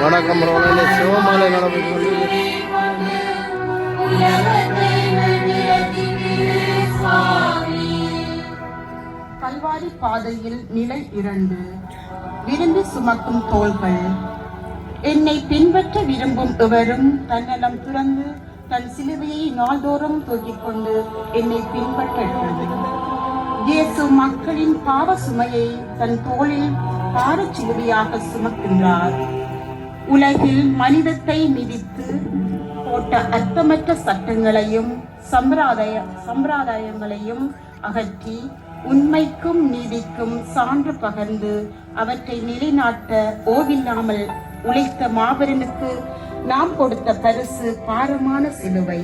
வணக்கம் சிவமாலை நடந்து கல்வாரி பாதையில் நிலை 2. விரும்பி சுமக்கும் தோள்கள். என்னை பின்பற்ற விரும்பும் எவரும் தன்னலம் துறந்து தன் சிலுவையை நாள்தோறும் தூக்கிக் கொண்டு என்னை பின்பற்றது. இயேசு மக்களின் பாவ சுமையை தன் தோளில் பாரச் சிலுவையாக சுமக்கின்றார். உலகில் மனிதத்தை மிதித்து போட்ட அர்த்தமற்ற சட்டங்களையும் சம்பிரதாயங்களையும் அகற்றி உண்மைக்கும் நீதிக்கும் சான்று பகர்ந்து அவற்றை நிலைநாட்ட ஓவில்லாமல் உழைத்த மாபெருனுக்கு நாம் கொடுத்த பரிசு பாரமான சிலுவை.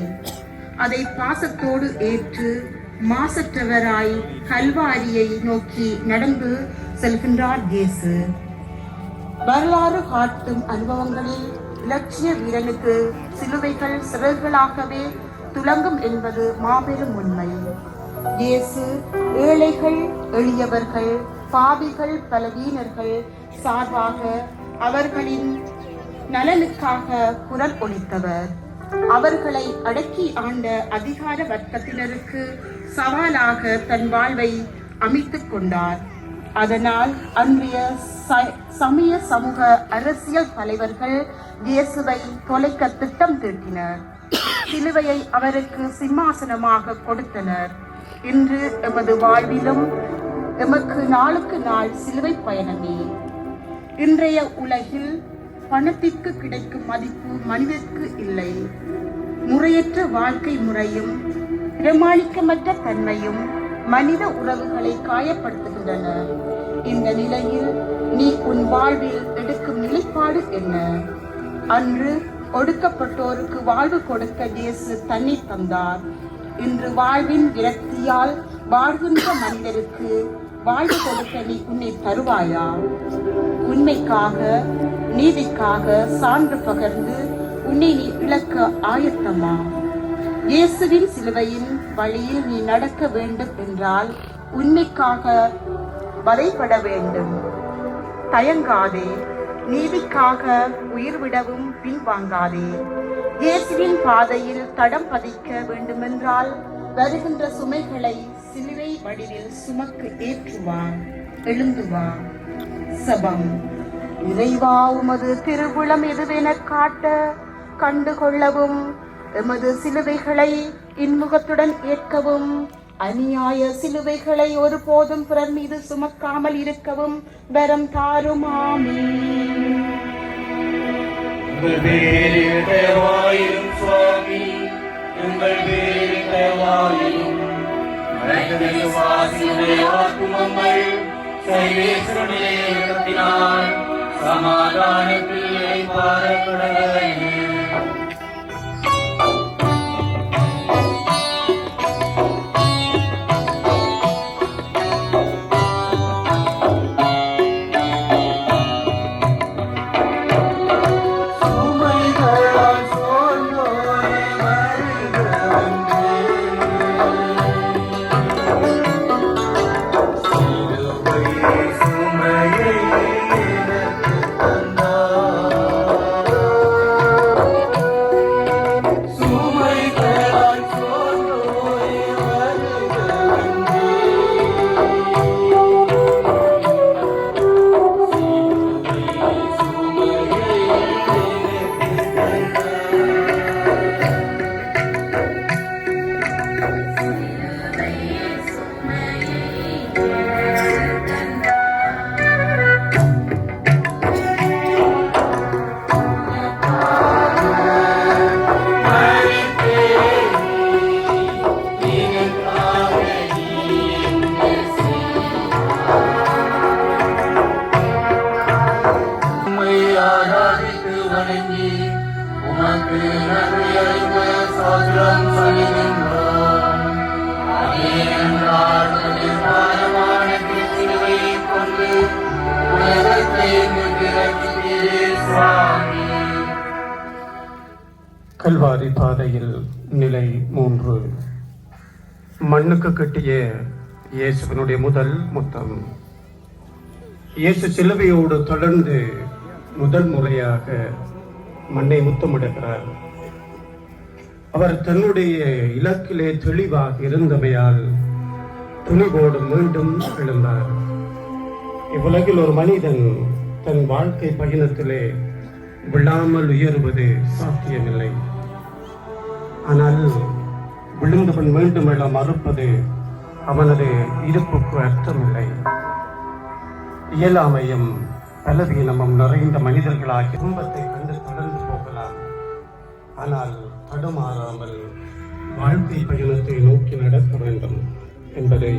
அதை பாசத்தோடு ஏற்று மாசற்றவராய் கல்வாரியை நோக்கி நடந்து செல்கின்றார் இயேசு. வரலாறு காட்டும் அனுபவங்களில் இலட்சிய வீரனுக்கு சிலுவைகள் சிறர்களாகவே துலங்கும் என்பது மாபெரும் உண்மை. இயேசு ஏழைகள், எளியவர்கள், பாவிகள், பலவீனர்கள் சார்பாக அவர்களின் நலனுக்காக குரல் ஒலித்தவர். அவர்களை அடக்கி ஆண்ட அதிகார வர்க்கத்தினருக்கு சவாலாக தன் வாழ்வை அமைத்துக் கொண்டார். அதனால் அன்றைய சமய சமூக அரசியல் தலைவர்கள் இயேசுவை தொலைக்க திட்டம் தீட்டினர். சிலுவையை அவருக்கு சிம்மாசனமாக கொடுத்தனர். இன்று எமது வாழ்விலும் எமக்கு நாளுக்கு நாள் சிலுவை பயணமே. இன்றைய உலகில் பணத்திற்கு கிடைக்கும் மதிப்பு மனிதனுக்கு இல்லை. முறையற்ற வாழ்க்கை முறையும் பிரமாணிக்கமற்ற தன்மையும் மனித உறவுகளை காயப்படுத்துகின்றன. இந்த நிலையில் நீ உன் வாழ்வில் எடுக்கும் நிலைப்பாடு என்ன? அன்று ஒடுக்கப்பட்டோருக்கு வாழ்வு கொடுக்க இயேசு தண்ணீர் தந்தார். இன்று வாழ்வின் விரக்தியால் வாழ்கின்ற மனிதருக்கு வாழ்வு கொடுக்க நீ உன்னை தருவாயா? உண்மைக்காக நீதிக்காக சான்று பகர்ந்து உன்னை நீ இழக்க ஆயத்தமா? இயேசுவின் சிலுவையின் வழியில் நீ நடக்க வேண்டும் என்றால் உண்மைக்காக வதைப்பட வேண்டும். தயங்காதே. நீதிக்காக உயிர் விடவும் பின்வாங்காதே. இயேசுவின் பாதையில் தடம் பதிக்க வேண்டுமென்றால் வருகின்ற சுமைகளை சிலுவை வடிவில் சுமக்கு ஏற்றுவான். எழுந்துவா. சபம். இறைவா, உமது திருவுளம் எதுவென காட்ட கண்டுகொள்ளவும், எமது சிலுவைகளை இன்முகத்துடன் ஏற்கவும், அநியாய சிலுவைகளை ஒருபோதும் பிறர் மீது சுமக்காமல் இருக்கவும் வரம் தாரும். ஆமென். சமாதானத்தில் பாரப்படவே. கல்வாரி பாதையில் நிலை 3. மண்ணுக்கு கட்டிய இயேசுவினுடைய முதல் முத்தம். இயேசு சிலுவையோடு தொடர்ந்து முதல் முறையாக மண்ணை முத்தமிடுகிறார். அவர் தன்னுடைய இலக்கிலே தெளிவாக இருந்தமையால் துணிவோடு மீண்டும் எழுந்தார். இவ்வுலகில் ஒரு மனிதன் தன் வாழ்க்கை பயணத்திலே விழாமல் உயர்வது சாத்தியமில்லை. ஆனால் விழுந்தவன் மீண்டும் எழ மறுப்பது அவனது இருப்புக்கு அர்த்தமில்லை. இயலாமையும் பலவீனமும் நிறைந்த மனிதர்களாகிய குடும்பத்தை கண்டு தொடர்ந்து போகலாம். ஆனால் தடுமாறாமல் வாழ்க்கை பயணத்தை நோக்கி நடக்க வேண்டும் என்பதை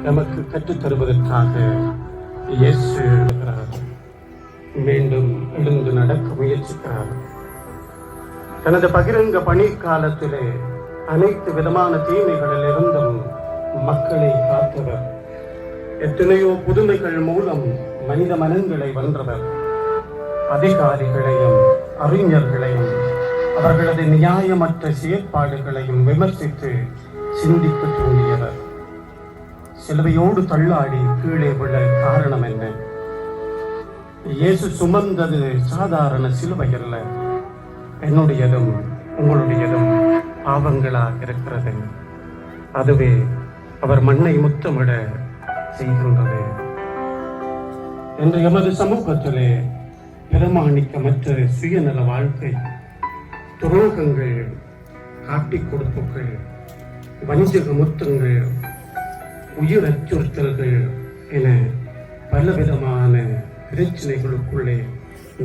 நமக்கு கற்றுத்தருவதற்காக இயேசு மீண்டும் எழுந்து நடக்க முயற்சிக்கிறார். தனது பகிரங்க பணி காலத்திலே அனைத்து விதமான தீமைகளில் இருந்தும் மக்களை காத்தவர். எத்தனையோ புதுமைகள் மூலம் மனித மனங்களை வென்றவர். அதிகாரிகளையும் அறிஞர்களையும் அவர்களது நியாயமற்ற செயற்பாடுகளையும் விமர்சித்து சிந்திக்க தூண்டியவர். சிலுவையோடு தள்ளாடி கீழே விழ காரணம் என்ன? இயேசு சுமந்தது சாதாரண சிலுவை அல்ல, என்னுடையதும் உங்களுடையதும் பாவங்களாக இருக்கிறது. அதுவே அவர் மண்ணை முத்தமிட செய்கின்றது. இன்று எமது சமூகத்திலே பிரமாணிக்கமற்ற சுயநல வாழ்க்கை, துரோகங்கள், காட்டிக் கொடுப்புகள், வஞ்சக முத்தங்கள், உயிர் அச்சுறுத்தல்கள் என பலவிதமான பிரச்சனைகளுக்குள்ளே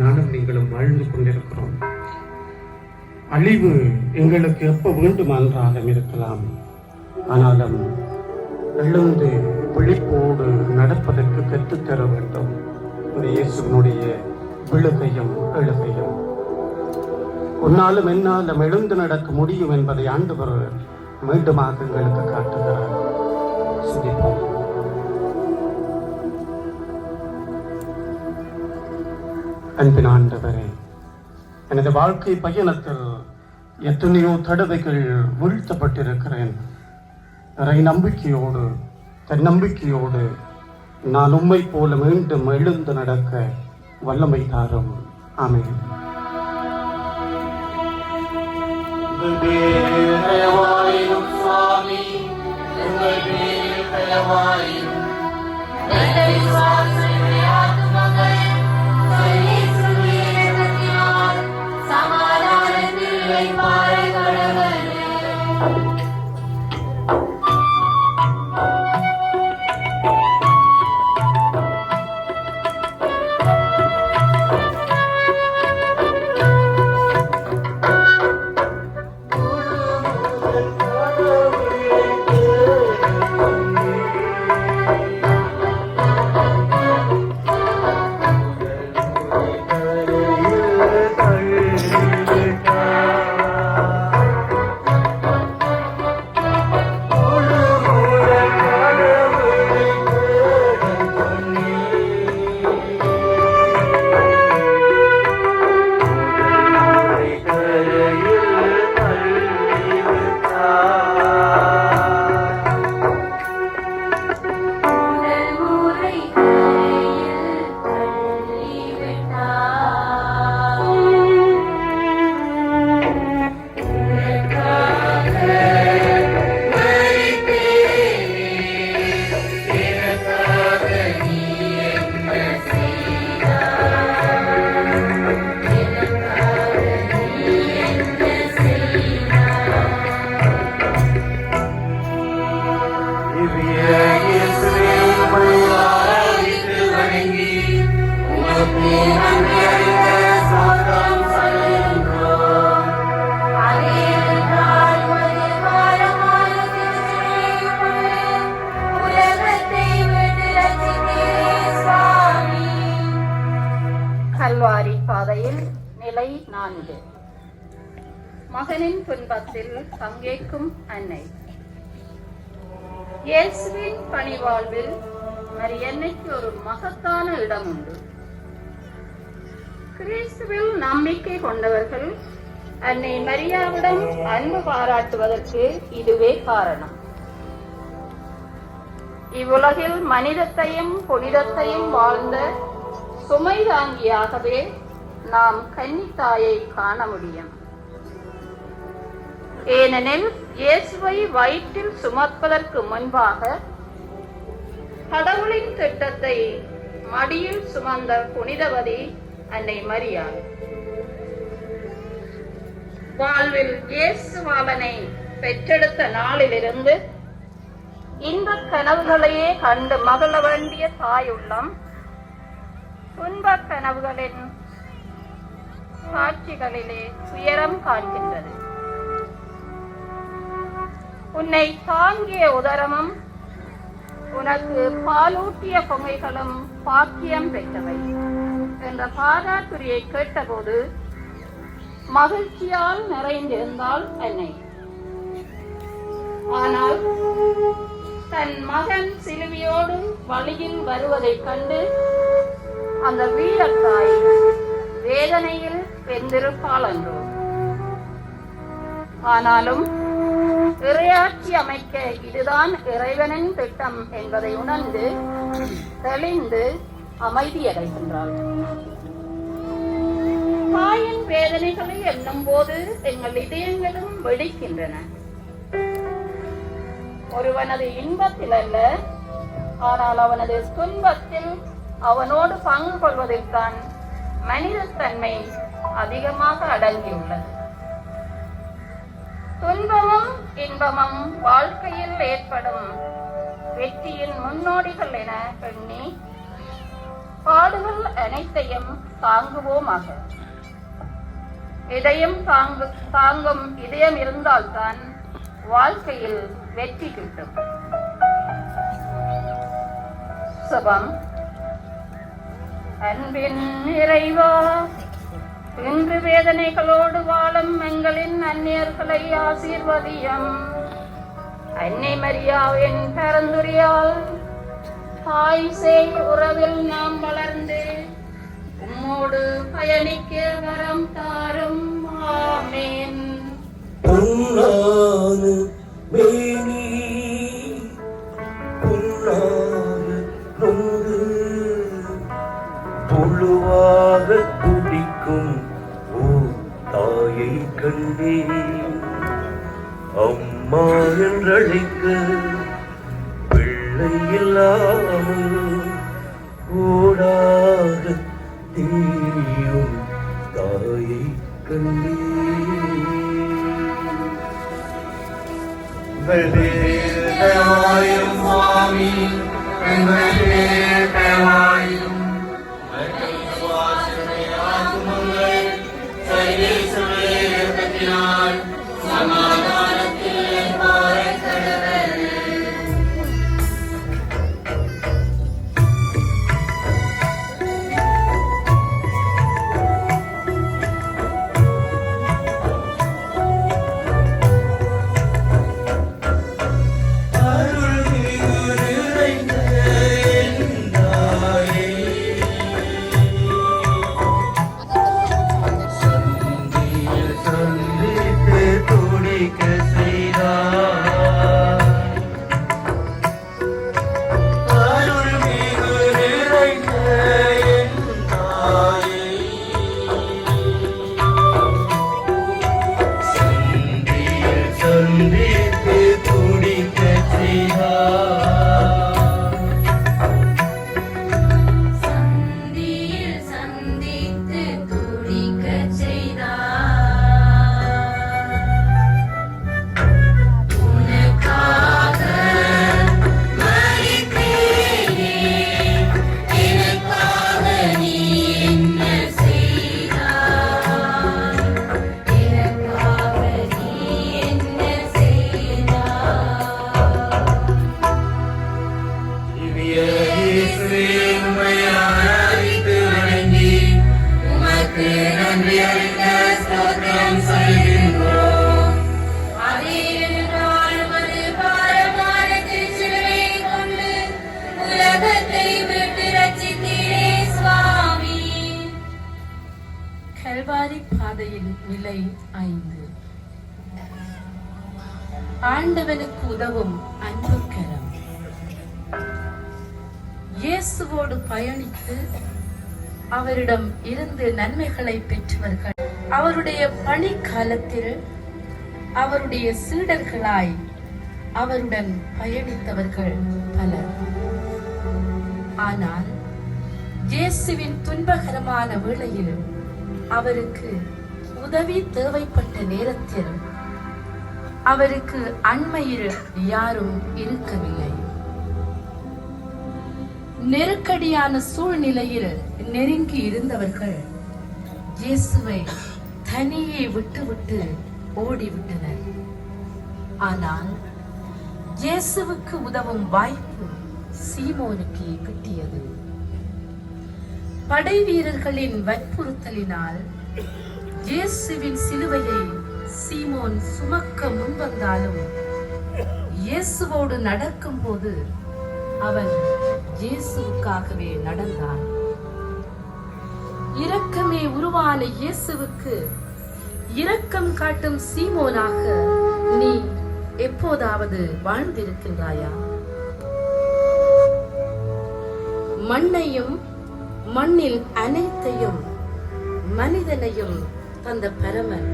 நானும் நீங்களும் வாழ்ந்து கொண்டிருக்கிறோம். அழிவு எங்களுக்கு எப்ப வேண்டுமென்றாலும் இருக்கலாம். ஆனாலும் எழுந்து விழிப்போடு நடப்பதற்கு கற்றுத்தர வேண்டும் இந்த இயேசுவினுடைய விழுகையும் எழுகையும். உன்னாலும் என்னாலும் எழுந்து நடக்க முடியும் என்பதை ஆண்டவர் மீண்டுமாக எங்களுக்கு காட்டுகிறார். சிந்திப்போம். அன்பின் ஆண்டவரே, எனது வாழ்க்கை பயணத்தில் எத்தனையோ தடவைகள் வீழ்த்தப்பட்டிருக்கிறேன். இறை நம்பிக்கையோடு தன்னம்பிக்கையோடு நான் உம்மை போல மீண்டும் எழுந்து நடக்க வல்லமை தாரும். ஆமென். சுவாமி கல்வாரி பாதையில் நிலை 4. மகனின் துன்பத்தில் பங்கேற்கும் அன்னை. இயேசுவின் பணிவாழ்வில் மரியன்னைக்கு ஒரு மகத்தான இடம் உண்டு. கிறிஸ்துவில் நம்பிக்கை கொண்டவர்கள் அன்னை மரியாவிடம் அன்பு பாராட்டுவதற்கு இதுவே காரணம். இவ்வுலகில் மனிதத்தையும் புனிதத்தையும் வாழ்ந்த சுமை தாங்கியாகவே நாம் கன்னித்தாயை காண முடியும். ஏனெனில் இயேசுவை வயிற்றில் சுமப்பதற்கு முன்பாக கடவுளின் திட்டத்தை மடியில் சுமந்த புனிதவதி அன்னை மரியாள். வாழ்வில் இயேசுவாளனை பெற்றெடுத்த நாளிலிருந்து இன்பக் கனவுகளையே கண்டு மகிழ வேண்டிய தாயுள்ளம் துன்பக் கனவுகளின் காட்சிகளிலே துயரம் காண்கின்றது. உன்னை தாங்கிய உதரமும் உனக்கு பாலூட்டிய பொம்மைகளும் பாக்கியம் பெற்றவை என்ற பாராட்டுரையை கேட்டபோது மகிழ்ச்சியால் நிறைந்திருந்தாள் அன்னை. ஆனால் தன் மகன் சிலுவையோடு வழியில் வருவதைக் கண்டு அந்த வீரத்தாய் வேதனையில் வெந்திருப்பாள் என்றோ. ஆனாலும் இறையாட்சி அமைக்க இதுதான் இறைவனின் திட்டம் என்பதை உணர்ந்து தெளிந்து அமைதியடைகின்றாள். தாயின் வேதனைகளை எண்ணும் போது எங்கள் இதயங்களும் வெடிக்கின்றன. ஒருவனது இன்பத்தில் அல்ல, ஆனால் அவனது துன்பத்தில் அவனோடு பங்கு கொள்வதில்தான் மனிதத்தன்மை அதிகமாக அடங்கியுள்ளது. துன்பமும் இன்பமும் வாழ்க்கையில் ஏற்படும் வெற்றியின் முன்னோடிகள் என எண்ணி பாடுகள் அனைத்தையும் தாங்குவோமாக. இதயம் தாங்கும் இதயம் இருந்தால்தான் வாழ்க்கையில் வெற்றி கிட்டும். சுபம். அன்பின் இறைவா, இன்று வேதனைகளோடு வாழும் எங்களின் அந்நியர்களை ஆசீர்வதியம். அன்னை மரியாவின் பரந்துரையால் தாய் சேய் உறவில் நாம் வளர்ந்து உம்மோடு பயணிக்க வரம் தாரும். ஆமென். புழுவாக துடிக்கும் ஓ தாயை கண்டேன். அம்மா என்றழைக்க பிள்ளை இல்லாமல் ஓடாக தீயும் தாயை கண்டேன். சுவாமி கல்வாரி பாதையின் நிலை 5. ஆண்டவனுக்கு உதவும் அன்பு கரம். இயேசுவோடு பயணித்து அவரிடம் இருந்து நன்மைகளை பெற்றவர்கள். அவருடைய பணி காலத்தில் அவருடைய சீடர்களாய் அவருடன் பயணித்தவர்கள் பலர். ஆனால் இயேசுவின் துன்பகரமான வேளையில் அவருக்கு உதவி தேவைப்பட்ட நேரத்தில் அவருக்கு அண்மையில் யாரும் இருக்கவில்லை. நெருக்கடியான சூழ்நிலையில் நெருங்கி இருந்தவர்கள் இயேசுவை தனியே விட்டுவிட்டு ஓடிவிட்டனர். ஆனால் இயேசுவுக்கு உதவும் வாய்ப்பு சீமோனுக்கு கிட்டியது. படை வீரர்களின் வற்புறுத்தலினால் இயேசுவின் சிலுவையை சீமோன் சுமக்க முன்வந்தாலும் இயேசுவோடு நடக்கும் போது அவன் இயேசுவுக்காகவே நடந்தான். இரக்கமே உருவான இயேசுவுக்கு இரக்கம் காட்டும் சீமோனாக நீ எப்போதாவது வாழ்ந்திருக்கின்றாயா? மண்ணையும் மண்ணில் அனைத்தையும் மனிதனையும் தந்த பரமன்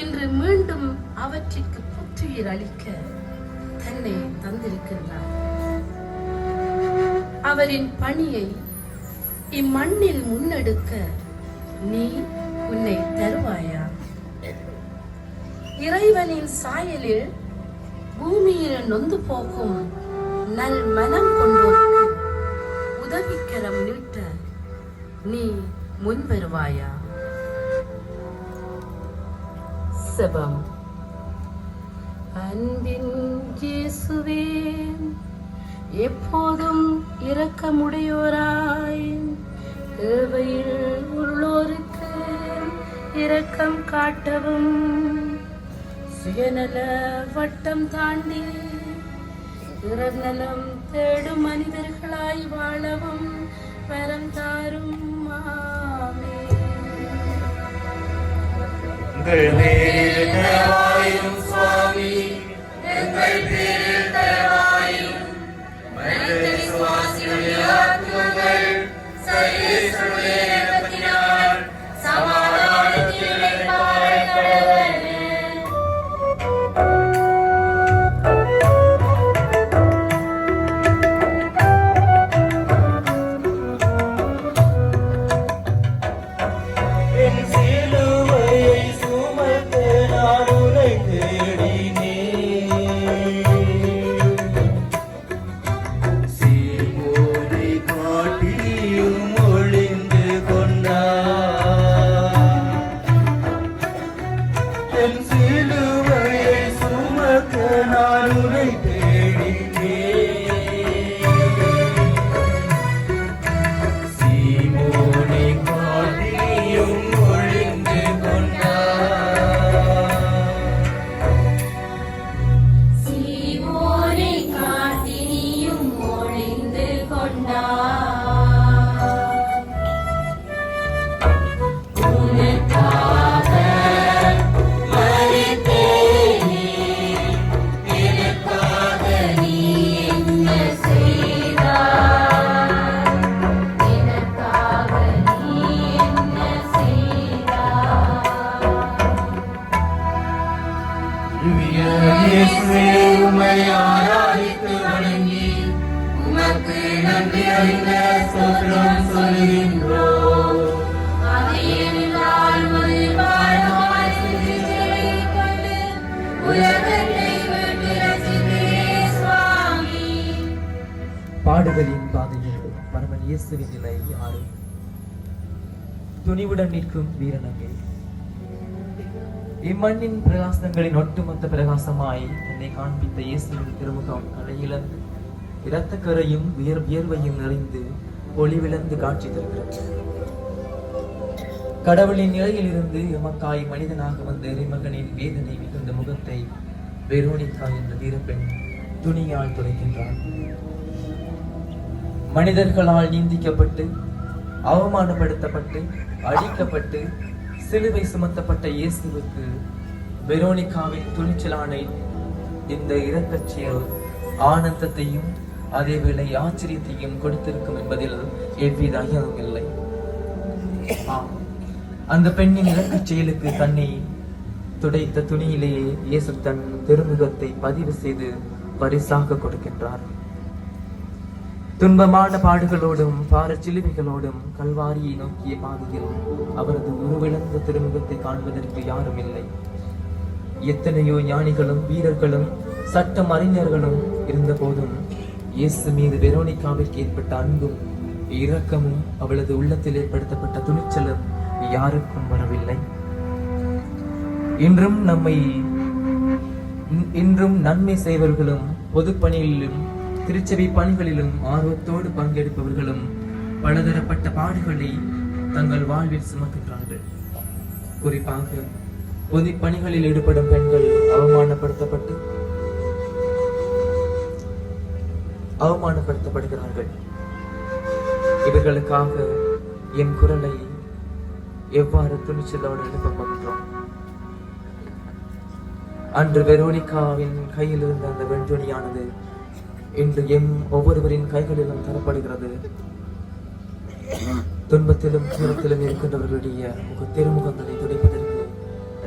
இன்று மீண்டும் அவற்றிற்கு புத்துயிர் அளிக்க தன்னை தந்திருக்கின்றார். அவரின் பணியை இம்மண்ணில் முன்னெடுக்க நீ உன்னை தருவாயா? இறைவனின் சாயலில் பூமியில் நொந்து போகும் நல் மனம் கொண்டோருக்கு உதவிக்கரம் நீட்ட நீ முன்வருவாயா? செபம். அன்பின் இயேசுவே, எப்போதும் இரக்கமுடையோராய் தேவையில் உள்ளோருக்கு இரக்கம் காட்டவும், சுயநல வட்டம் தாண்டி பிறநலம் தேடும் மனிதர்களாய் வாழவும் வரம் தாரும். சுவாமி எங்கள் பேரில் தயவாயும் மனித விசுவாசிகளுடைய ஆத்துமங்கள் சர்வேஸ்வருடைய இரக்கத்தினால் சமாதானத்தில் இளைப்பாறக் கடவன. பாடுகளின் பாதையில் பரமன் இயேசுவின் நிலை யாரும் துணிவுடன் நிற்கும் வீரனங்கே, இம்மண்ணின் பிரகாசங்களின் ஒட்டுமொத்த பிரகாசமாய் என்னை காண்பித்த இயேசுவின் திருமுகம் கரையிழந்து இரத்தக்கரையும் வியர்வையும் நிறைந்து ஒளிவிழந்து காட்சி தருகிறது. கடவுளின் நிலையில் இருந்து எமக்காய் மனிதனாக வந்த இறைமகனின் வேதனை மிகுந்த முகத்தை வெரோனிகா என்ற வீரப்பெண் துணியால் துடைக்கின்றார். மனிதர்களால் நிந்திக்கப்பட்டு அவமானப்படுத்தப்பட்டு அடிக்கப்பட்டு சிலுவை சுமத்தப்பட்ட இயேசுவுக்கு வெரோனிகாவின் துணிச்சலான இந்த இரக்கச் செயல் ஆனந்தத்தையும் அதேவேளை ஆச்சரியத்தையும் கொடுத்திருக்கும் என்பதில் எவ்வித ஐயமும் இல்லை. ஆம், அந்த பெண்ணின் இறக்கச் செயலுக்கு தன்னை துடைத்த துணியிலேயே இயேசு தன் திருமுகத்தை பதிவு செய்து பரிசாக கொடுக்கின்றார். துன்பமான பாடுகளோடும் பாரச்சிலுவைகளோடும் கல்வாரியை நோக்கிய பாதையில் அவரது உருவிழந்த திருமுகத்தை காண்பதற்கு யாரும் இல்லை. எத்தனையோ ஞானிகளும் வீரர்களும் சட்டம் அறிஞர்களும் இருந்த போதும் இயேசு மீது வெரோனிகாவிற்கு ஏற்பட்ட அன்பும் இரக்கமும் அவளது உள்ளத்தில் ஏற்படுத்தப்பட்ட துணிச்சலும் யாருக்கும் வரவில்லை. இன்றும் நன்மை செய்வர்களும் பொது பணிகளிலும் திருச்சபை பணிகளிலும் ஆர்வத்தோடு பங்கெடுப்பவர்களும் பலதரப்பட்ட பாடுகளை தங்கள் வாழ்வில் சுமக்கின்றார்கள். குறிப்பாக பொது பணிகளில் ஈடுபடும் பெண்கள் அவமானப்படுத்தப்படுகிறார்கள். இவர்களுக்காக என் குரலை எவ்வாறு துணிச்சலோடு எழுப்ப போகின்றோம். அன்று வெரோனிகாவின் கையில் இருந்த அந்த வெண்துணியானது இன்று ஒவ்வொருவரின் கைகளிலும் தரப்படுகிறது. துன்பத்திலும் துயரத்திலும் இருக்கின்றவர்களுடைய திருமுகங்களை துடைப்பதற்கு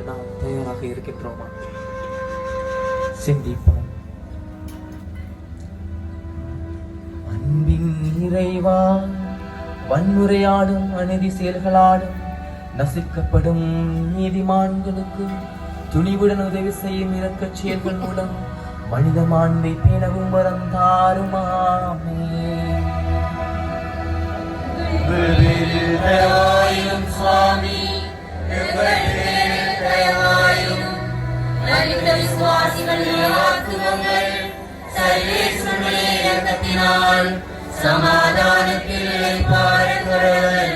நாம் தயாராக இருக்கின்றோமா? சிந்திப்போம். அன்பின் நிறைவா, வன்முறையாடும் அநீதி செயல்களாலும் நசுக்கப்படும் நீதிமான்களுக்கு துணிவுடன் உதவி செய்யும் இரக்கச் செயல்கள் மூலம் மனித மாண்பை பேணவும் வரம் தாருமாமே. சுவாமி, விசுவாசிகளின் ஆத்துமங்கள் சர்வேஸ்வரனுடைய இரக்கத்தினால் சமாதானத்தில் இளைப்பாறுங்கள்.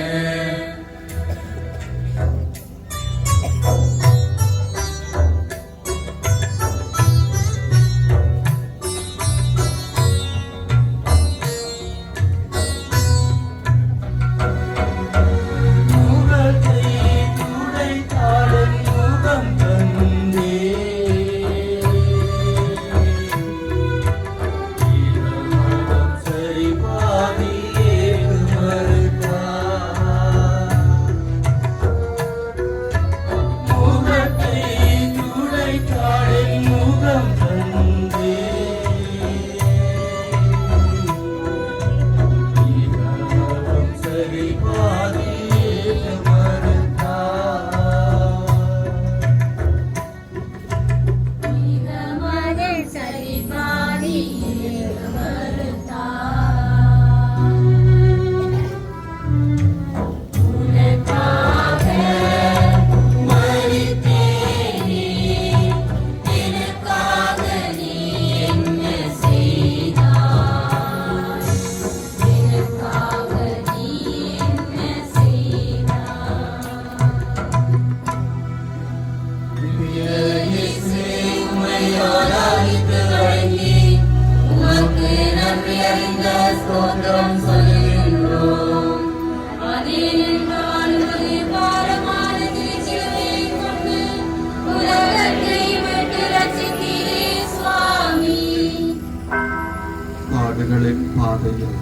பாதையில்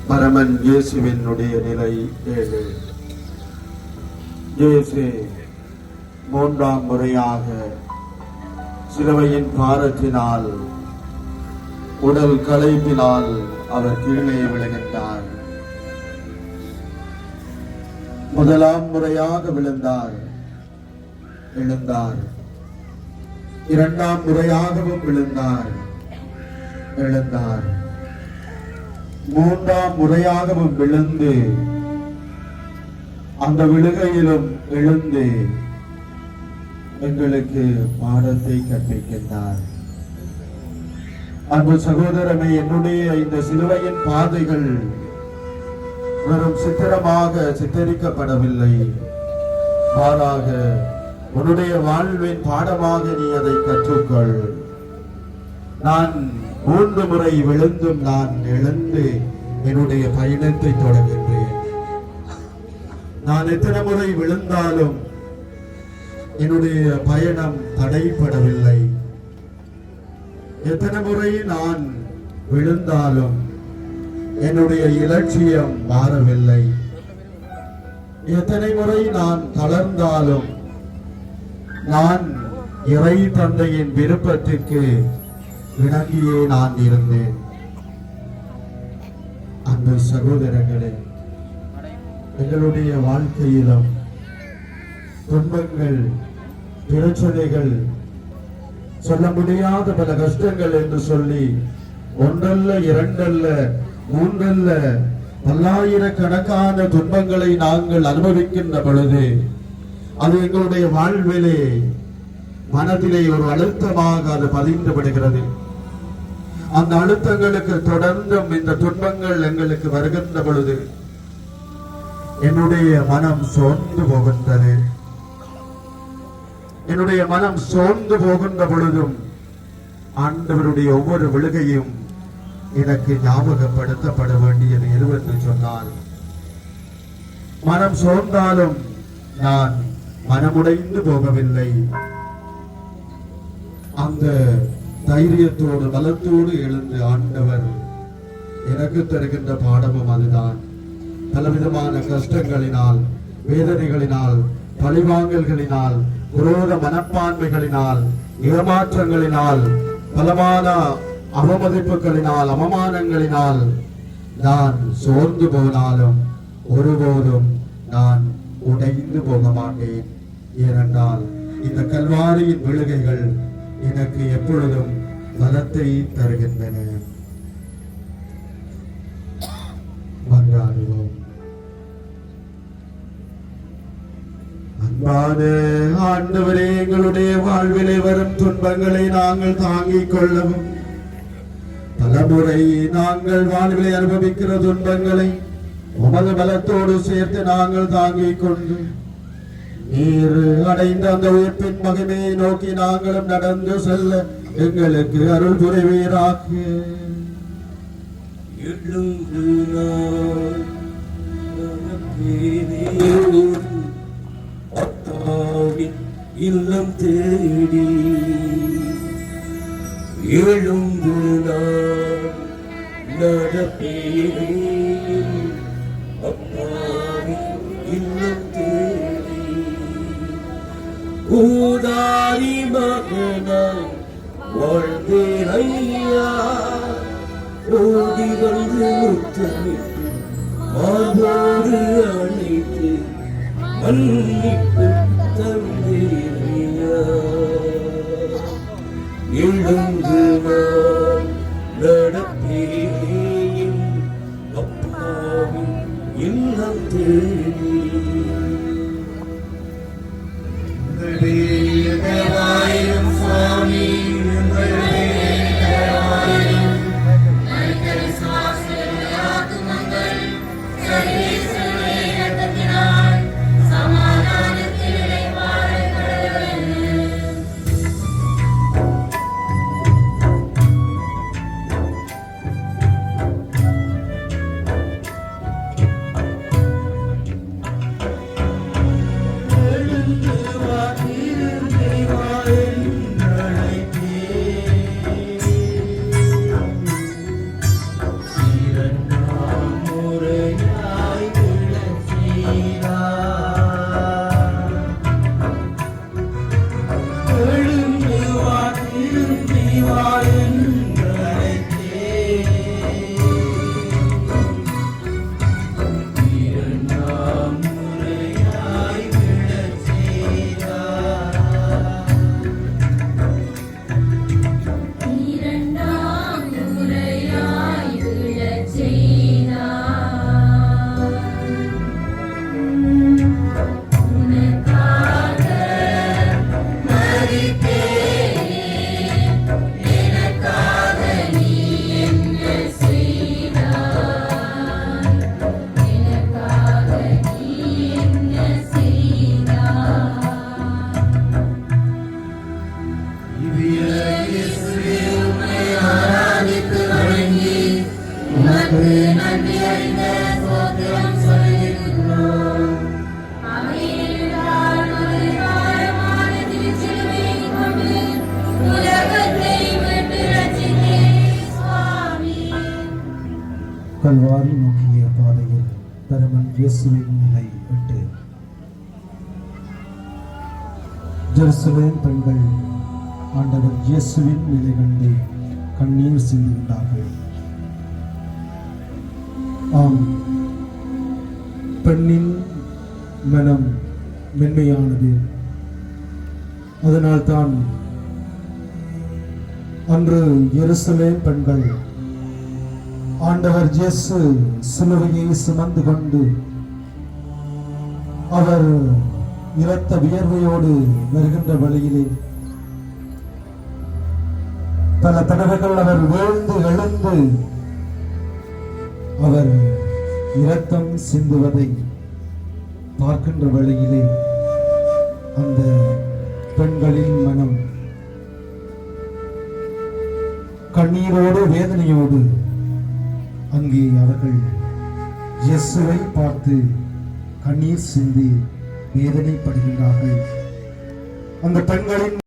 பரமன் இயேசுவினுடைய நிலை 7. இயேசு 3ஆம் முறையாக சிலுவையின் பாரத்தினால் உடல் களைப்பினால் அவர் கீழே விழுகின்றார். முதலாம் முறையாக விழுந்தார், எழுந்தார். 2ஆம் முறையாகவும் விழுந்தார், எழுந்தார். 3ஆம் முறையாகவும் விழுந்து அந்த விழுகையிலும் எழுந்து எங்களுக்கு பாடத்தை கற்பிக்கின்றார். அன்பு சகோதரமே, என்னுடைய இந்த சிலுவையின் பாதைகள் வெறும் சித்திரமாக சித்தரிக்கப்படவில்லை. மாறாக உன்னுடைய வாழ்வின் பாடமாக நீ அதை கற்றுக்கொள். நான் 3 முறை விழுந்தும் நான் எழுந்து என்னுடைய பயணத்தை தொடர்கின்றேன். நான் எத்தனை முறை விழுந்தாலும் என்னுடைய பயணம் தடைப்படவில்லை. எத்தனை முறை நான் விழுந்தாலும் என்னுடைய இலட்சியம் மாறவில்லை. எத்தனை முறை நான் தளர்ந்தாலும் நான் இறை தந்தையின் விருப்பத்திற்கு இணங்கியே நான் இருந்தேன். அன்பு சகோதரர்களே, எங்களுடைய வாழ்க்கையிலும் துன்பங்கள், பிரச்சனைகள், சொல்ல முடியாத பல கஷ்டங்கள் என்று சொல்லி ஒன்றல்ல, இரண்டல்ல, மூன்றல்ல, பல்லாயிரக்கணக்கான துன்பங்களை நாங்கள் அனுபவிக்கின்ற பொழுது அது எங்களுடைய வாழ்விலே மனதிலே ஒரு அழுத்தமாக அது பதிந்து விடுகிறது. அந்த அழுத்தங்களுக்கு தொடர்ந்தும் இந்த துன்பங்கள் எங்களுக்கு வருகின்ற பொழுது என்னுடைய மனம் சோர்ந்து போகின்றது. என்னுடைய மனம் சோர்ந்து போகின்ற பொழுதும் ஆண்டவருடைய ஒவ்வொரு விழுகையும் எனக்கு ஞாபகப்படுத்தப்பட வேண்டியது எதுவென்று சொன்னால், மனம் சோர்ந்தாலும் நான் மனமுடைந்து போகவில்லை. அந்த தைரியத்தோடு பலத்தோடு எழுந்து ஆண்டவர் எனக்கு தருகின்ற பாடமும் அதுதான். பலவிதமான கஷ்டங்களினால், வேதனைகளினால், பழிவாங்கல்களினால், குரோத மனப்பான்மைகளினால், ஏமாற்றங்களினால், பலமான அவமதிப்புகளினால், அவமானங்களினால் நான் சோர்ந்து போனாலும் ஒருபோதும் நான் உடைந்து போக மாட்டேன். ஏனென்றால் இந்த கல்வாரியின் விழுகைகள் எனக்கு எப்பொழுதும் பலத்தை தருகின்றன. மன்றாடுவோம். அன்பான ஆண்டவரே, எங்களுடைய வாழ்விலே வரும் துன்பங்களை நாங்கள் தாங்கிக் கொள்ளவும், பலமுறை நாங்கள் வாழ்விலை அனுபவிக்கிற துன்பங்களை உமது பலத்தோடு சேர்த்து நாங்கள் தாங்கிக் கொண்டு நீர் அடைந்த அந்த உயிர்ப்பின் மகிமையை நோக்கி நாங்களும் நடந்து செல்ல எங்களுக்கு அருள் புரிவீராக. இல்லம் தேடி எழுந்து நான் நடப்பேன். அப்பாவின் இல்லம் தேடி ஊதாரி மகனாய் வாழ்ந்தேன் ஐயா. ஓடி வந்து முத்தமிட்டு மார்போடு அழைத்து மன்னிப்பு தந்தேனையா. எழுந்து நான் நடப்பேன். அப்பாவின் இல்லம் தேடி தேவாயிரம் சுவாமி கல்வாரி நோக்கிய பாதையில் பெருமன் இயேசுவின் நிலை 8. ஜெருசலேம் பெண்கள் ஆண்டவர் இயேசுவின் நிலை கண்டு கண்ணீர் சிந்துகின்றார்கள். ஆம், பெண்ணின் மனம் மென்மையானது. அதனால்தான் அன்று எருசலேம் பெண்கள் ஆண்டவர் இயேசு சிலுவையை சுமந்து கொண்டு அவர் இரத்த வியர்வையோடு வருகின்ற வழியிலே பல தடவைகள் அவர் வீழ்ந்து எழுந்து அவர் இரத்தம் சிந்துவதை பார்க்கின்ற வழியிலே அந்த பெண்களின் மனம் கண்ணீரோடு வேதனையோடு அங்கே அவர்கள் இயேசுவை பார்த்து கண்ணீர் சிந்தி வேதனைப்படுகின்றார்கள். அந்த பெண்களின்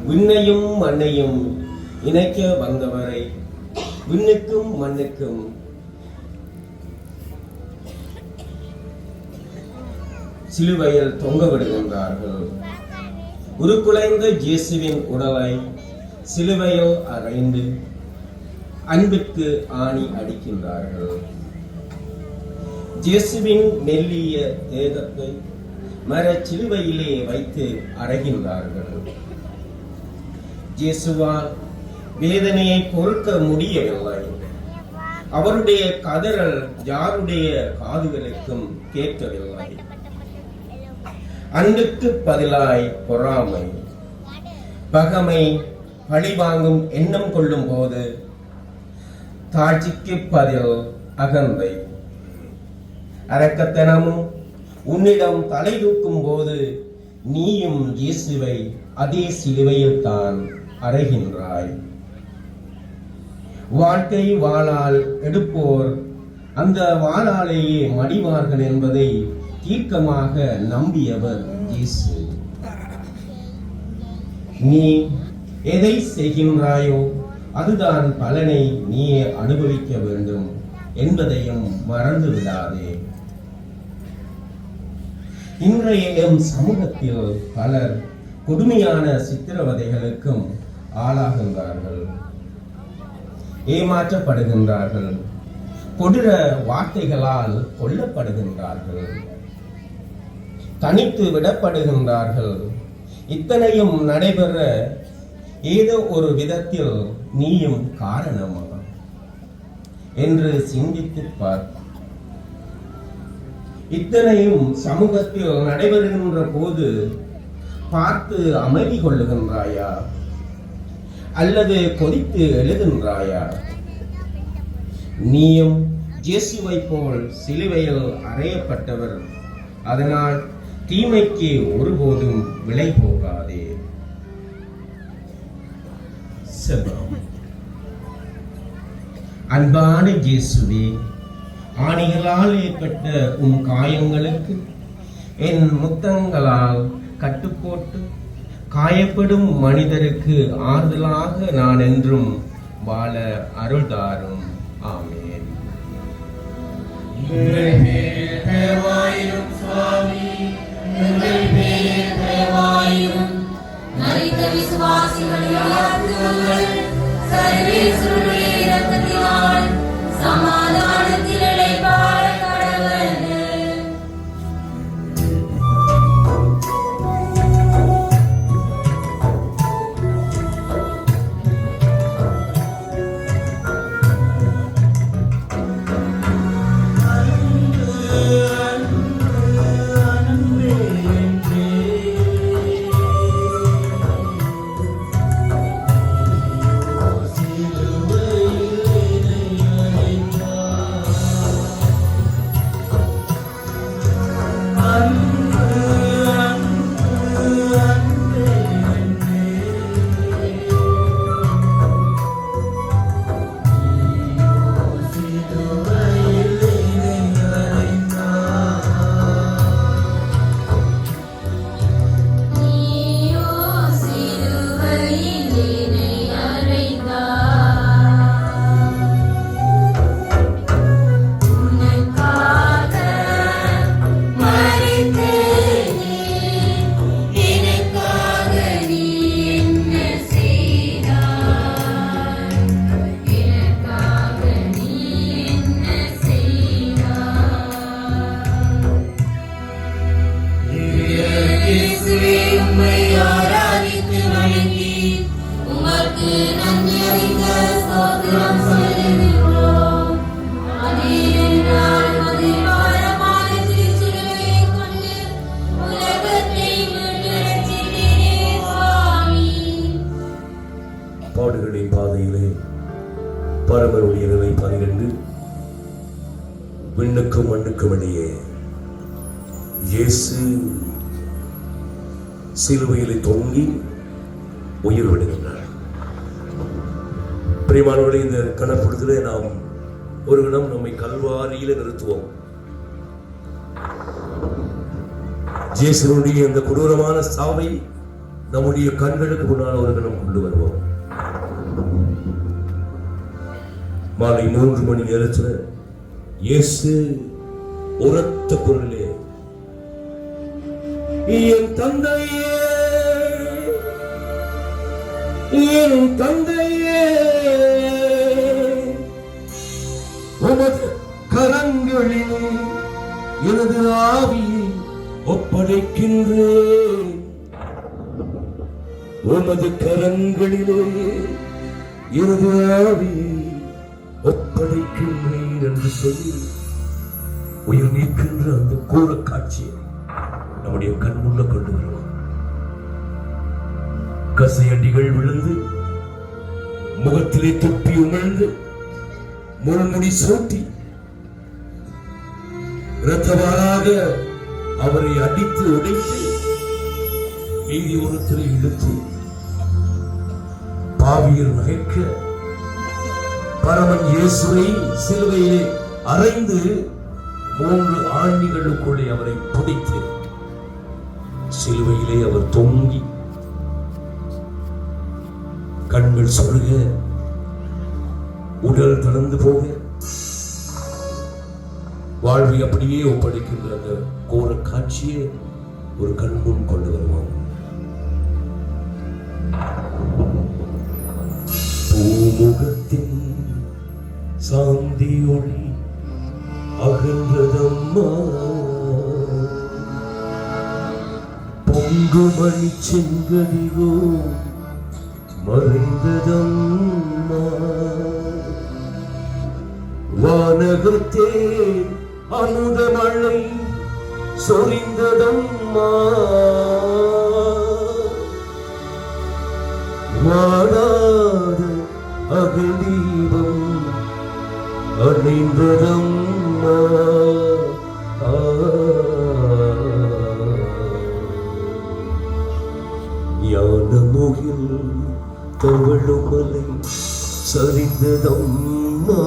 விண்ணையும் மண்ணையும் இணைக்க வந்தவரை விண்ணுக்கும் மண்ணுக்கும் சிலுவையில் தொங்க விடுகின்றார்கள். உருக்குலைந்த இயேசுவின் உடலை சிலுவையில் அறைந்து அன்பிற்கு ஆணி அடிக்கின்றார்கள். இயேசுவின் மெல்லிய தேகத்தை மரச் சிலுவையிலே வைத்து அறைகின்றார்கள். இயேசுவால் வேதனையை பொறுக்க முடியவில்லை. அவருடைய கதறல் யாருடைய காதுகளுக்கும் கேட்கவில்லை. அன்புக்கு பதிலாய் பொறாமை, பகமை, பழிவாங்கும் எண்ணம் கொள்ளும் போது தாட்சிக்கு பதில் அகந்தை, அரக்கத்தனமும் உன்னிடம் தலை தூக்கும் போது நீயும் இயேசுவை அதே சிலுவையில் தான் அறைகின்றாய். வாழ்க்கை வாளால் எடுப்போர் அந்த வாளாலேயே மடிவார்கள் என்பதை தீர்க்கமாக நம்பியவர் இயேசு. நீ எதை செய்கின்றாயோ அதுதான் பலனை நீயே அனுபவிக்க வேண்டும் என்பதையும் மறந்து விடாதே. இன்றைய எம் சமூகத்தில் பலர் கொடுமையான சித்திரவதைகளுக்கும் ஆளாகின்றார்கள், ஏமாற்றப்படுகின்றார்கள், கொடூர வார்த்தைகளால் கொல்லப்படுகின்றார்கள், தனித்து விடப்படுகின்றார்கள். இத்தனையும் நடைபெற ஏதோ ஒரு விதத்தில் நீயும் காரணமா என்று சிந்தித்து பார். இத்தனையும் சமூகத்தில் நடைபெறுகின்ற போது பார்த்து அமைதி கொள்ளுகின்றாயா அல்லது கொதித்து எழுகின்றாயா? நீயும் இயேசுவை போல் சிலுவையில் அறையப்பட்டவர். அதனால் தீமைக்கு ஒருபோதும் விலை போகாதே. அன்பான இயேசுவே, ஆணிகளால் ஏற்பட்ட உன் காயங்களுக்கு என் முத்தங்களால் கட்டுப்போட்டு காயப்படும் மனிதருக்கு ஆறுதலாக நான் என்றும் வாழ அருள்தாரும். ஆமென். மரித்த விசுவாசிகளின் ஆத்துமங்கள் சர்வேசுடைய இரக்கத்தினால் சமாதானத்தில் இளைப்பாற கடவுள். சிலுவை இரண்டுக்கும் இடையே இயேசு சிலுவையிலே தொங்கி உயிர் விடுகின்றார். பிரியமானவர்களே, இந்த கணப்படுத்தலே நாம் ஒரு கணம் நம்மை கல்வாரியில நிறுத்துவோம். இயேசுவினுடைய இந்த கொடூரமான சாவை நம்முடைய கண்களுக்கு முன்னால் ஒரு கணம் கொண்டு வருவோம். மாலை 3 மணி நேரத்தில் இயேசு உரத்த குரலிலே, என் தந்தையே, என் தந்தையே, உமது கரங்களில் எனது ஆவியை ஒப்படைக்கின்றேன். உமது கரங்களிலே எனது ஆவியை ஒப்படைக்கின்றேன் என்று சொல்லி உயிர் நீக்கின்ற அந்த கோர காட்சியை நம்முடைய கண்முள்ள கொண்டு வருவோம். கசையடிகள் விழுந்து, முகத்திலே துப்பி உமிழ்ந்து, முள்முடி சூட்டி, இரத்தவாராக அவரை அடித்து உடைத்து மீதி ஒருத்தரை இழுத்து பாவியர் நகைக்க பரமன் இயேசுவை சிலுவையிலே அறைந்து 3 ஆண்டிகளுக்குள்ளே அவரை பிடித்து சிலுவையிலே அவர் தொங்கி கண்கள் சொருக, உடல் தளர்ந்து போக, வாழ்வை அப்படியே ஒப்படைக்கின்ற அந்த கோர காட்சியை ஒரு கண்முன் கொண்டு வருவோம். பூமுகத்தின் சாந்தி ஒளி அகன்றதம்மா, பொங்குமணி செங்கதிரோ மறைந்ததம்மா, வானகத்தே அமுதமழை சொரிந்ததம்மா, வாடாத அகதீபம் அணிந்ததம்மா, ஞானமுகில் தவழுமலை சரிந்ததம்மா,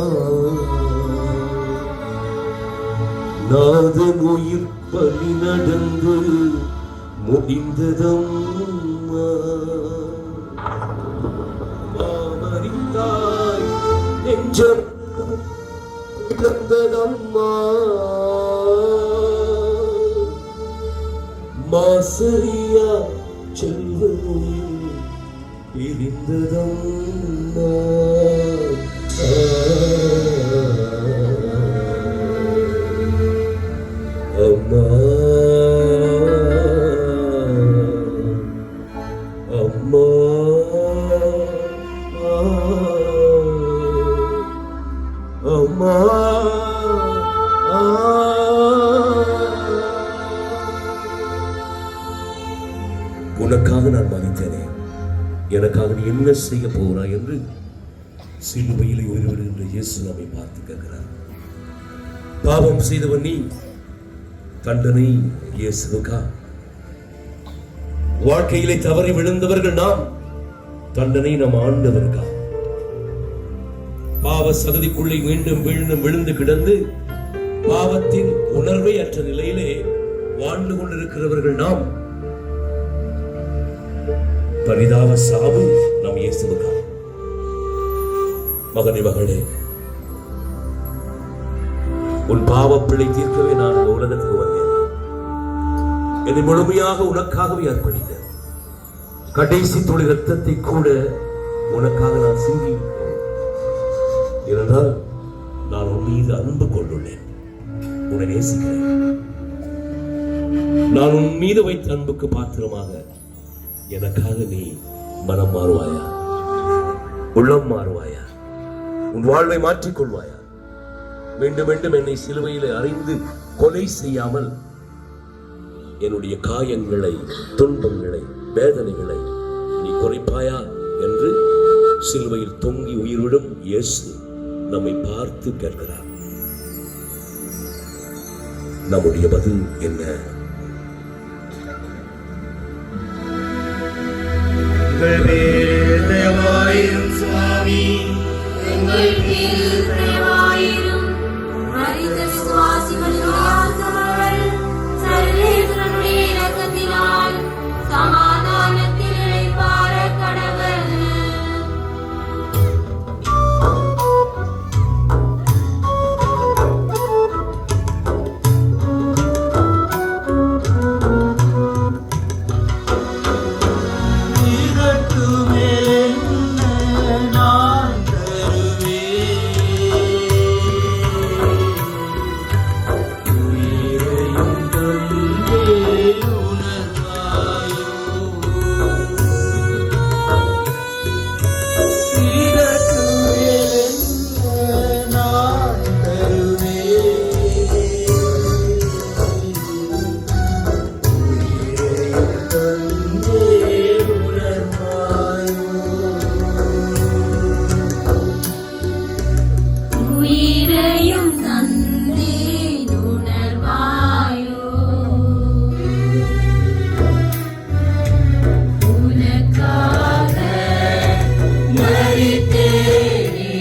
நாதன் உயிர் பலி நடந்து முடிந்ததம்மா, மாமறிந்தாய் நெஞ்சம் இழந்ததம்மா, மாசரியா செல்வனுயில் பிரிந்ததம்மா, அம்மா அம்மா அம்மா, உனக்காக நான் மறித்தேனே, எனக்காக நீ என்ன செய்ய போகிறாய் என்று சிலுவையிலே உயிர்விடுகின்ற இயேசு நம்மை பார்த்து கேட்கிறார். பாவம் செய்தவன் நீ, தண்டனை இயேசுவுக்கா? வாழ்க்கையிலே தவறி விழுந்தவர்கள் நாம், தண்டனை நம் ஆண்டவருக்கா? பாவ சகதிக்குள்ளே மீண்டும் விழுந்து கிடந்து பாவத்தின் உணர்வை அற்ற நிலையிலே வாழ்ந்து கொண்டிருக்கிறவர்கள் நாம், பரிதாப சாவு நம் இயேசுவுக்கா? மகனே, மகளே, உன் பாவப்பிழை தீர்க்கவே நான் இந்த உலகத்துக்கு வந்தேன். என்னை முழுமையாக உனக்காகவே அர்ப்பணித்தேன். கடைசி துளி ரத்தத்தை கூட உனக்காக நான் சிந்தி, ஏனென்றால் நான் உன் மீது அன்பு கொண்டுள்ளேன், உன்னை நேசிக்கிறேன். நான் உன் மீது வைத்த அன்புக்கு பாத்திரமாக எனக்காக நீ மனம் மாறுவாயா? உள்ளம் மாறுவாயா? உன் வாழ்வை மாற்றிக்கொள்வாயா? மீண்டும் மீண்டும் என்னை சிலுவையிலே அறைந்து கொலை செய்யாமல் என்னுடைய காயங்களை, துன்பங்களை, வேதனைகளை நீ குறைப்பாயா என்று சிலுவையில் தொங்கி உயிர்விடும் இயேசு நம்மை பார்த்து கேட்கிறார். நம்முடைய பதில் என்ன? சுவாமி எங்கள் பேரில் தயவாயிரும். மரித்த விசுவாசிகளுடைய ஆத்மாக்கள் சர்வேஸ்வரனுடைய இரக்கத்தினால் சமாதானத்தில் இளைப்பாற கடவுள். உயிரையும் தந்தேன் உணர்வாயோ. உனக்காக மரித்தேனே,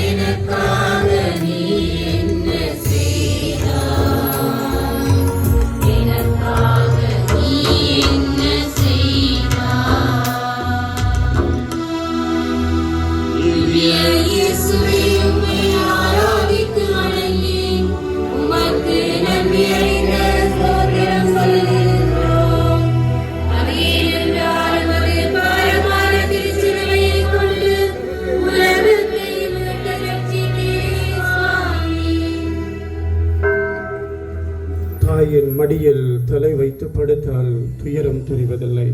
எனக்காக நீ என்ன செய்தாய்? எனக்காக நீ என்ன செய்தாய்? இயேசுவே, உம்மை ஆராதித்து வணங்கி உமக்கு நன்றி அறிந்த ஸ்தோத்திரம் சொல்லுகின்றோம். அவையென்றால் உமது பாரமான திருச்சிலுவையைக் கொண்டு உலகத்தை மீட்டு ரட்சித்தீரே சுவாமி. தாயின் மடியில் தலை வைத்து படுத்தால் துயரம் தெரிவதில்லை.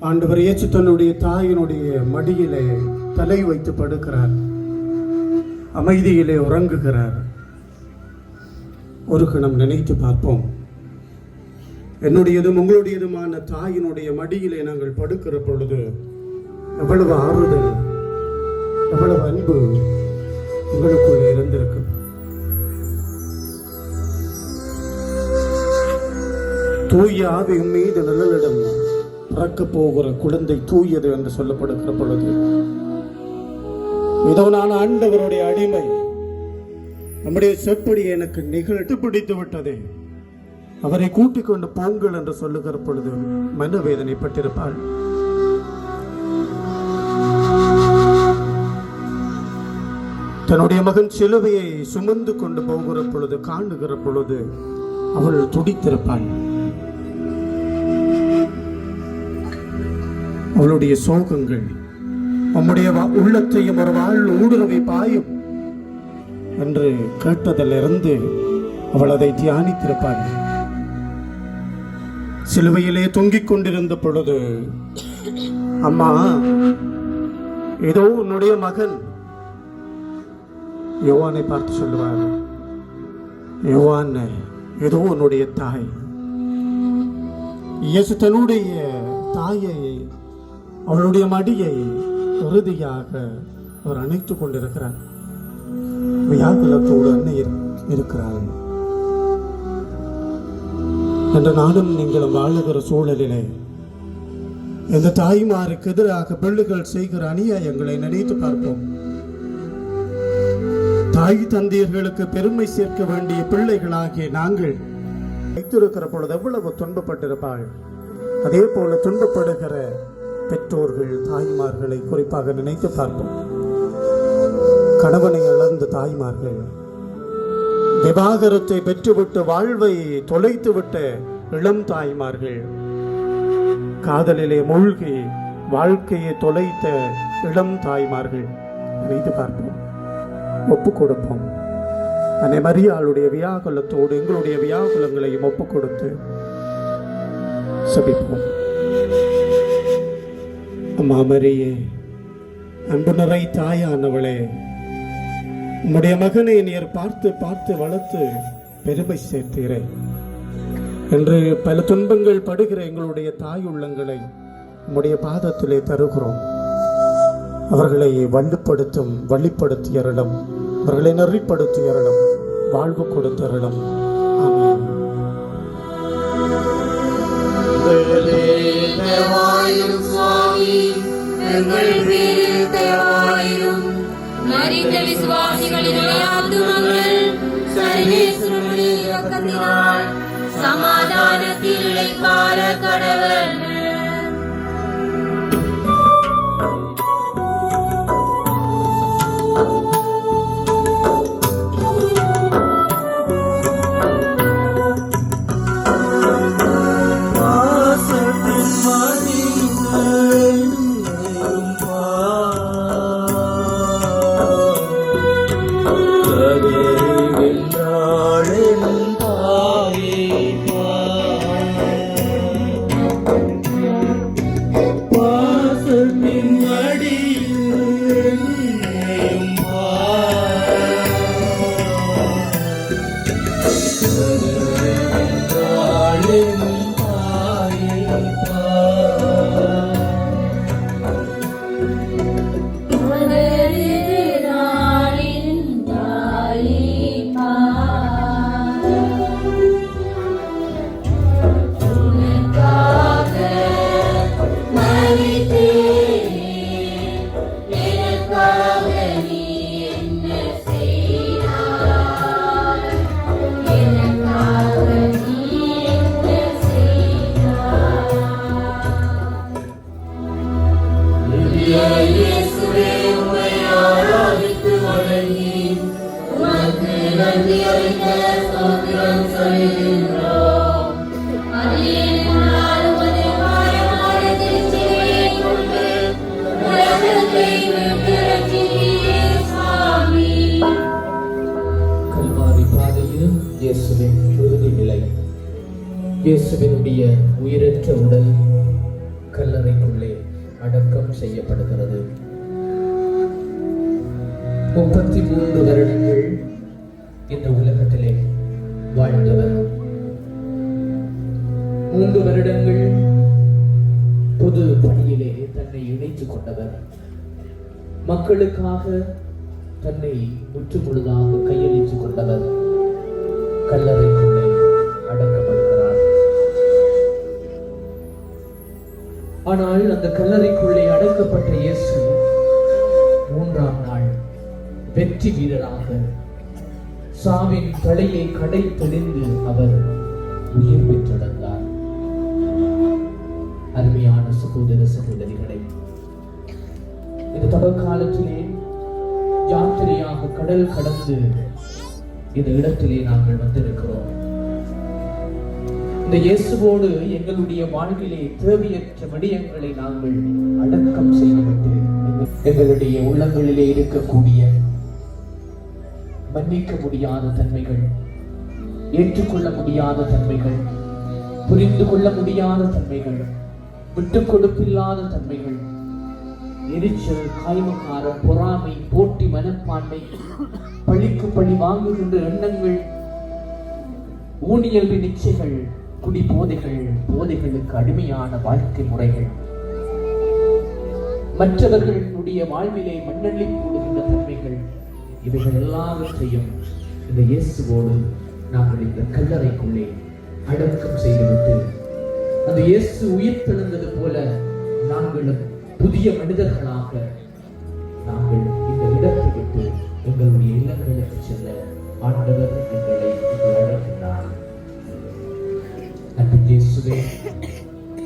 ஆண்டவர் இயேசு தன்னுடைய தாயினுடைய மடியிலே தலை வைத்து படுக்கிறார், அமைதியிலே உறங்குகிறார். ஒரு கணம் நினைத்து பார்ப்போம். என்னுடையதும் உங்களுடையதுமான தாயினுடைய மடியிலே நாங்கள் படுக்கிற பொழுது எவ்வளவு ஆறுதல், எவ்வளவு அன்பு உங்களுக்குள்ளே இருந்திருக்கும். தூய ஆவி மீது நிழலிடம் பிறக்க போகிற குழந்தை தூயது என்று சொல்லப்படுகிற பொழுது, இதோ நான் ஆண்டவருடைய அடிமை, நம்முடைய செப்படி எனக்கு நிகழ்த்து பிடித்து விட்டதே, அவரை கூட்டிக் கொண்டு போங்கள் என்று சொல்லுகிற பொழுது மனவேதனைப்பட்டிருப்பாள். தன்னுடைய மகன் சிலுவையை சுமந்து கொண்டு போகிற பொழுது, காணுகிற பொழுது அவள் துடித்திருப்பாள். அவளுடைய சோகங்கள் நம்முடைய உள்ளத்தையும் ஒரு வாழ் ஊடுருவி பாயும் என்று கேட்டதிலிருந்து அவள் அதை தியானித்திருப்பாள். சிலுவையிலே தொங்கிக் கொண்டிருந்த பொழுது, அம்மா, ஏதோ உன்னுடைய மகன், யோவானை பார்த்து சொல்லுவார், யோவான் ஏதோ உன்னுடைய தாய். இயேசு தன்னுடைய தாயை, அவளுடைய மடியை உறுதியாக அவர் அணைத்துக் கொண்டிருக்கிறார். வியாகுலத்தோடு அன்னை இருக்கிறார். என்ற நானும் நீங்களும் வாழுகிற சூழலிலே இந்த தாய்மாருக்கு எதிராக பிள்ளைகள் செய்கிற அநியாயங்களை நினைத்து பார்ப்போம். தாய் தந்தையர்களுக்கு பெருமை சேர்க்க வேண்டிய பிள்ளைகளாகிய நாங்கள் வைத்திருக்கிற பொழுது எவ்வளவு துன்பப்பட்டிருப்பாள். அதே போல துன்பப்படுகிற பெற்றோர்கள், தாய்மார்களை குறிப்பாக நினைத்து பார்ப்போம். கணவனை இழந்த தாய்மார்கள், விவாகரத்தை பெற்றுவிட்டு வாழ்வை தொலைத்துவிட்ட இளம் தாய்மார்கள், காதலிலே மூழ்கி வாழ்க்கையை தொலைத்த இளம் தாய்மார்கள், நினைத்து பார்ப்போம், ஒப்பு கொடுப்போம். அன்னை மரியாளுடைய வியாகுலத்தோடு எங்களுடைய வியாகுலங்களையும் ஒப்பு கொடுத்து சபிப்போம். அம்மா மரியே, அன்பு நிறை தாயானவளே, உம்முடைய மகனை நீர் பார்த்து பார்த்து வளர்த்து பெருமை சேர்த்தீரே என்று பல துன்பங்கள் படுகிற எங்களுடைய தாய் உள்ளங்களை உம்முடைய பாதத்திலே தருகிறோம். அவர்களை வலுப்படுத்தும், வழிப்படுத்தியரிடம், அவர்களை நெறிப்படுத்தியரிடம், வாழ்வு கொடுத்தருளும். ஆமென். தேவாயிரும் சுவாமி, எங்கள் பேரில் தேவாயிரும். மரித்த விசுவாசிகளின் ஆத்துமங்கள் சர்வேஸ்வரனுடைய இரக்கத்தினால் சமாதானத்தில் இளைப்பாற கடவர்கள். கல்வாரி பாதையில் இயேசுவின் இறுதி நிலை. இயேசுவினுடைய உயிரற்ற உடல் கல்லறைக்குள்ளே அடக்கம் செய்யப்படுகிறது. 33 வருடங்கள் இந்த உலகத்திலே வாழ்ந்தவர். 3 வருடங்கள் பொது பணியிலே தன்னை இணைத்துக் கொண்டவர். மக்களுக்காக தன்னை முற்றுமுழுதாக கையளித்துக் கொண்டவர் கல்லறைக்குள்ளே அடக்கப்படுகிறார். ஆனால் அந்த கல்லறைக்குள்ளே அடக்கப்பட்ட இயேசு 3ஆம் நாள் வெற்றி வீரராக சாவின் தலையை கடை தெளிந்து அவர் உயிர் பெற்றெழுந்தார். அருமையான சகோதர சகோதரிகளை, இந்த தவக்காலத்திலே யாத்திரையாக கடல் கடந்து இந்த இடத்திலே நாங்கள் வந்திருக்கிறோம். இந்த இயேசுவோடு எங்களுடைய வாழ்விலே தேவையற்ற விடயங்களை நாங்கள் அடக்கம் செய்துவிட்டு எங்களுடைய உள்ளங்களிலே இருக்கக்கூடிய மன்னிக்க முடியாத தன்மைகள், ஏற்றுக்கொள்ள முடியாத தன்மைகள், புரிந்து கொள்ள முடியாத தன்மைகள், விட்டுக் கொடுப்பில்லாத தன்மைகள், எரிச்சல், காய்மக்காரம், பொறாமை, போட்டி மனப்பான்மை, பழிக்கு பழி வாங்குகின்ற எண்ணங்கள், ஊனியல்பு நிச்சயங்கள், குடி போதைகள், போதைகளுக்கு அடிமையான வாழ்க்கை முறைகள், மற்றவர்களுடைய வாழ்விலே மண்ணள்ளி போடுகின்ற தன்மைகள், இவைகள் எல்லாவற்றையும் இந்த இயேசுவோடு நாங்கள் இந்த கல்லறைக்குள்ளே அடக்கம் செய்துவிட்டு அந்த இயேசு உயிர் தெழுந்தது போல நாங்களும் புதிய மனிதர்களாக நாங்கள் இந்த இடத்தை விட்டு எங்களுடைய இல்லங்களுக்கு செல்ல ஆண்டவர் எங்களை இங்கு அழைக்கின்றார். அன்பு இயேசுவே,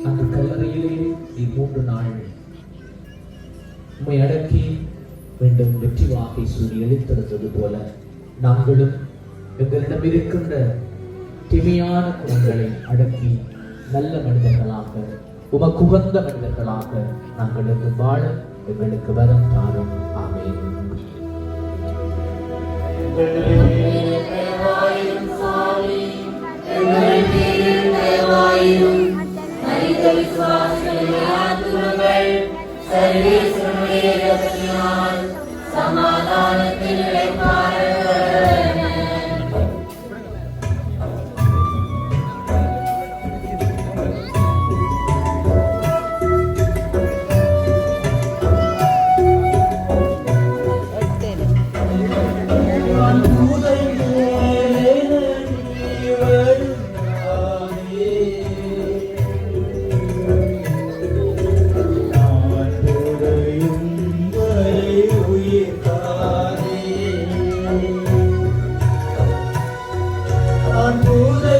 அந்த கல்லறையிலே நீ 3 நாள் உம்மை அடக்கி மீண்டும் வெற்றி வாகை சூடி எழுத்தெடுத்தது போல நாங்களும் எங்களிடம் இருக்கின்ற தீமையான குணங்களை அடக்கி நல்ல மனிதர்களாக, உமக்குகந்த மனிதர்களாக நாங்களுக்கு வாழ எங்களுக்கு வரம் தாரும். ஆமென். சமாதானத்தில் தூதை அற்புத